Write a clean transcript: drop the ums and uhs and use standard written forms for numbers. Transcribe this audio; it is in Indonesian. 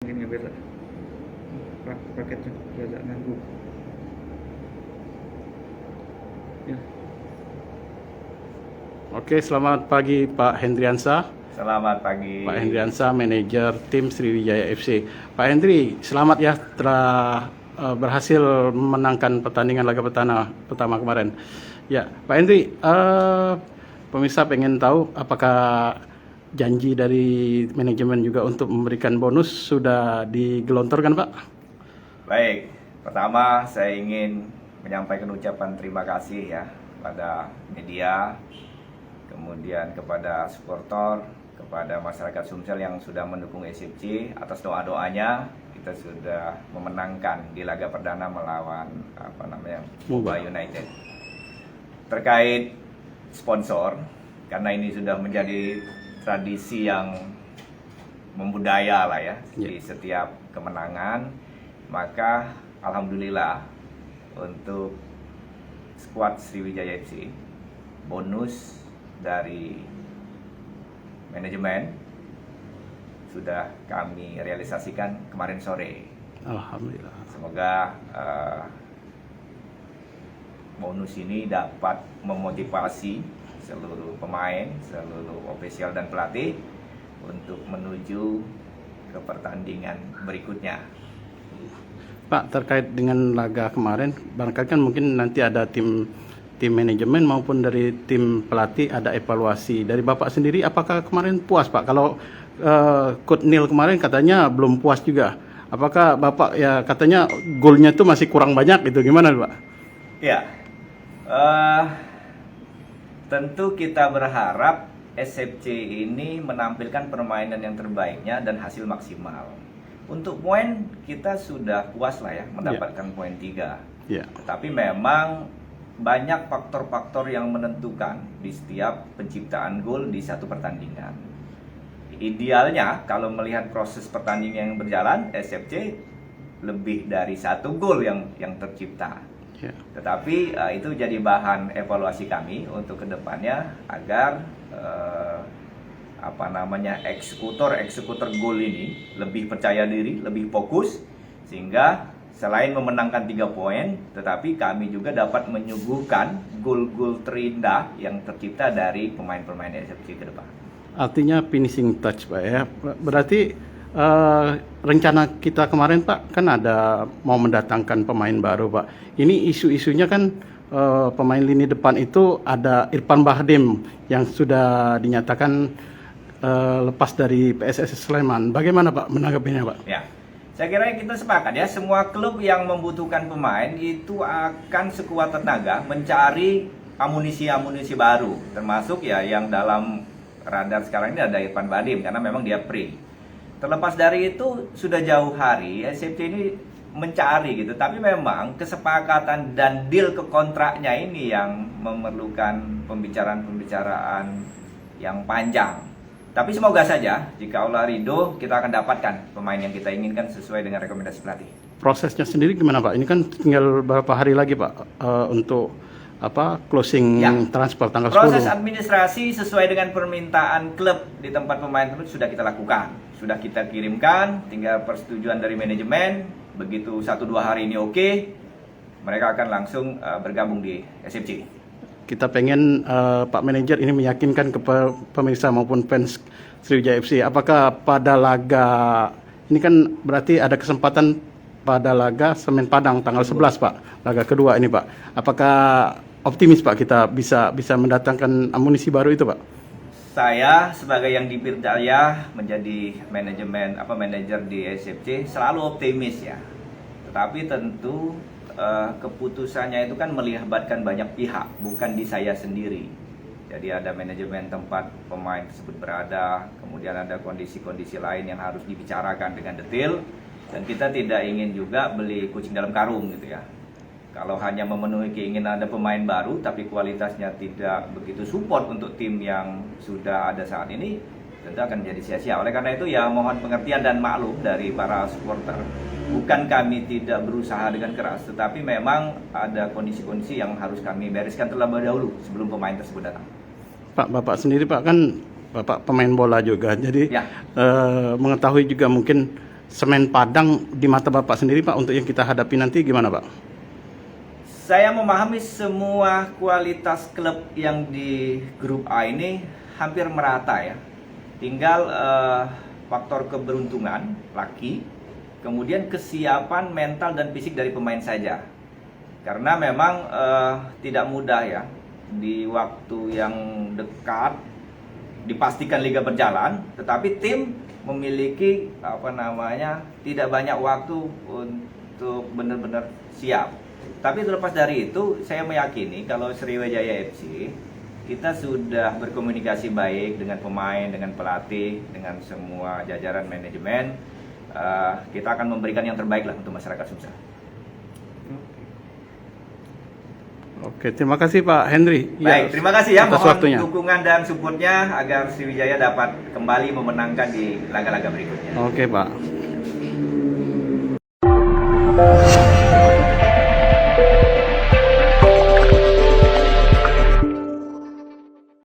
Mungkin nggak biasa paketnya biasa nanggu ya. Oke, selamat pagi Pak Hendriansa. Selamat pagi. Pak Hendriansa, manajer tim Sriwijaya FC. Pak Hendri, selamat ya telah berhasil memenangkan pertandingan laga pertama kemarin. Ya, Pak Hendri, pemirsa pengen tahu apakah janji dari manajemen juga untuk memberikan bonus sudah digelontorkan, Pak? Baik, pertama saya ingin menyampaikan ucapan terima kasih ya pada media, kemudian kepada supporter, kepada masyarakat Sumsel yang sudah mendukung SFC. Atas doa-doanya kita sudah memenangkan di laga perdana melawan Muba United. Terkait sponsor, karena ini sudah menjadi tradisi yang membudaya lah ya di setiap kemenangan, maka alhamdulillah untuk skuad Sriwijaya FC bonus dari manajemen sudah kami realisasikan kemarin sore. Alhamdulillah. Semoga bonus ini dapat memotivasi seluruh pemain, seluruh ofisial dan pelatih untuk menuju ke pertandingan berikutnya. Pak, terkait dengan laga kemarin, barangkali kan mungkin nanti ada tim manajemen maupun dari tim pelatih ada evaluasi. Dari Bapak sendiri, apakah kemarin puas Pak? Kalau Coach Neil kemarin katanya belum puas juga. Apakah Bapak ya katanya golnya itu masih kurang banyak gitu, gimana Pak? Ya, tentu kita berharap SFC ini menampilkan permainan yang terbaiknya dan hasil maksimal. Untuk poin kita sudah puas lah ya mendapatkan poin 3. Tapi memang banyak faktor-faktor yang menentukan di setiap penciptaan gol di satu pertandingan. Idealnya kalau melihat proses pertandingan yang berjalan, SFC lebih dari 1 gol yang tercipta. Tetapi itu jadi bahan evaluasi kami untuk kedepannya agar eksekutor gol ini lebih percaya diri, lebih fokus, sehingga selain memenangkan 3 poin, tetapi kami juga dapat menyuguhkan gol-gol terindah yang tercipta dari pemain-pemain SFC ke depan. Artinya finishing touch Pak ya. Berarti rencana kita kemarin Pak kan ada mau mendatangkan pemain baru Pak. Ini isu-isunya kan pemain lini depan itu ada Irfan Bahdim yang sudah dinyatakan lepas dari PSSS Sleman. Bagaimana Pak menanggapinya Pak? Ya, saya kira kita sepakat ya, semua klub yang membutuhkan pemain itu akan sekuat tenaga mencari amunisi-amunisi baru, termasuk ya yang dalam radar sekarang ini ada Irfan Bahdim karena memang dia free. Terlepas dari itu sudah jauh hari SFC ini mencari gitu, tapi memang kesepakatan dan deal ke kontraknya ini yang memerlukan pembicaraan yang panjang. Tapi semoga saja jika Allah ridho kita akan dapatkan pemain yang kita inginkan sesuai dengan rekomendasi pelatih. Prosesnya sendiri gimana Pak? Ini kan tinggal beberapa hari lagi Pak untuk closing transfer tanggal 10. Proses administrasi sesuai dengan permintaan klub di tempat pemain tersebut sudah kita lakukan, sudah kita kirimkan, tinggal persetujuan dari manajemen. Begitu 1-2 hari ini oke, mereka akan langsung bergabung di SFC. Kita pengen Pak Manajer ini meyakinkan ke pemirsa maupun fans Sriwijaya FC. Apakah pada laga ini kan berarti ada kesempatan pada laga Semen Padang tanggal 11 Pak, laga kedua ini Pak. Apakah optimis Pak kita bisa mendatangkan amunisi baru itu Pak? Saya sebagai yang dipercaya menjadi manajer di SFC selalu optimis ya. Tetapi tentu keputusannya itu kan melibatkan banyak pihak, bukan di saya sendiri. Jadi ada manajemen tempat pemain tersebut berada, kemudian ada kondisi-kondisi lain yang harus dibicarakan dengan detail, dan kita tidak ingin juga beli kucing dalam karung gitu ya. Kalau hanya memenuhi keinginan ada pemain baru tapi kualitasnya tidak begitu support untuk tim yang sudah ada saat ini, tentu akan menjadi sia-sia. Oleh karena itu ya mohon pengertian dan maklum dari para supporter. Bukan kami tidak berusaha dengan keras, tetapi memang ada kondisi-kondisi yang harus kami bereskan terlebih dahulu sebelum pemain tersebut datang. Pak, Bapak sendiri Pak kan Bapak pemain bola juga, jadi mengetahui juga mungkin semen Padang di mata Bapak sendiri Pak untuk yang kita hadapi nanti gimana Pak? Saya memahami semua kualitas klub yang di grup A ini hampir merata ya. Tinggal faktor keberuntungan, laki, kemudian kesiapan mental dan fisik dari pemain saja. Karena memang tidak mudah ya di waktu yang dekat dipastikan liga berjalan, tetapi tim memiliki tidak banyak waktu untuk benar-benar siap. Tapi terlepas dari itu, saya meyakini kalau Sriwijaya FC kita sudah berkomunikasi baik dengan pemain, dengan pelatih, dengan semua jajaran manajemen. Kita akan memberikan yang terbaik lah untuk masyarakat Sumsel. Oke, terima kasih Pak Henry. Baik, terima kasih ya. atas Mohon waktunya. dukungan dan supportnya agar Sriwijaya dapat kembali memenangkan di laga-laga berikutnya. Oke Pak.